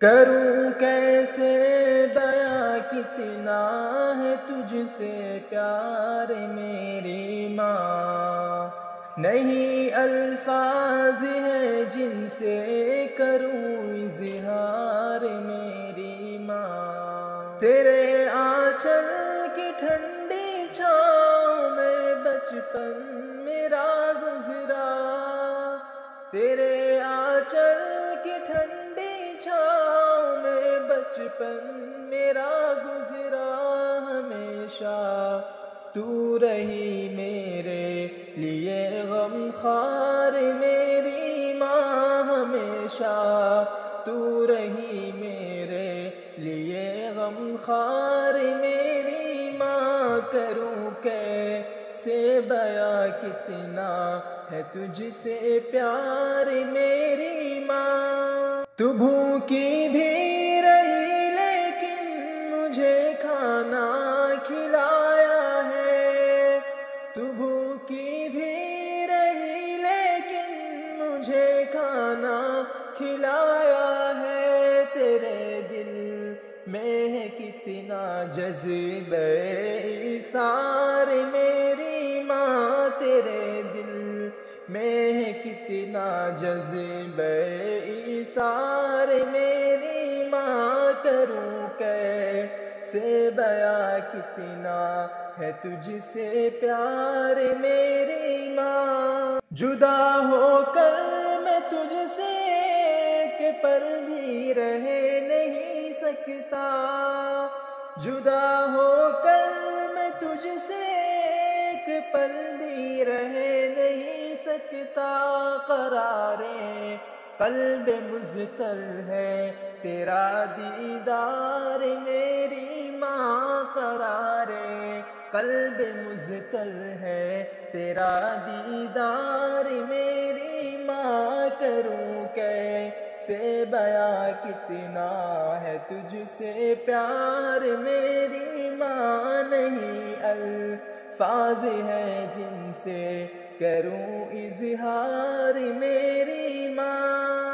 کروں کیسے بیاں کتنا ہے تجھ سے پیار میری ماں، نہیں الفاظ ہے جن سے کروں اظہار میری ماں۔ تیرے آنچل کی ٹھنڈی چھاؤں میں بچپن میرا گزرا، تیرے آنچل کی ٹھنڈی چھاؤں میں بچپن میرا گزرا، ہمیشہ تو رہی میرے لیے غم خوار میری ماں، ہمیشہ تو رہی میرے لیے غم خوار میری ماں۔ کروں کیسے بیاں کتنا ہے تجھ سے پیار میری ماں۔ تو بھوکی بھی رہی لیکن مجھے کھانا کھلایا ہے، تو بھوکی بھی رہی لیکن مجھے کھانا کھلایا ہے۔ تیرے دل میں ہے کتنا جذبہ ایثار میری ماں، تیرے دل میں ہے کتنا جذبہ ایثار میری ماں۔ کروں کیسے بیاں کتنا ہے تجھ سے پیار میری ماں۔ جدا ہو کر میں تجھ سے ایک پل بھی رہ نہیں سکتا، جدا ہو کر میں تجھ سے ایک پل بھی رہ نہیں سکتا۔ قرار قلب مضطر ہے تیرا دیدار میری ماں، قرار قلب مضطر ہے تیرا دیدار میری ماں۔ کروں کیسے بیاں کتنا ہے تجھ سے پیار میری ماں، نہیں الفاظ ہے جن سے کروں اظہار میری ماں۔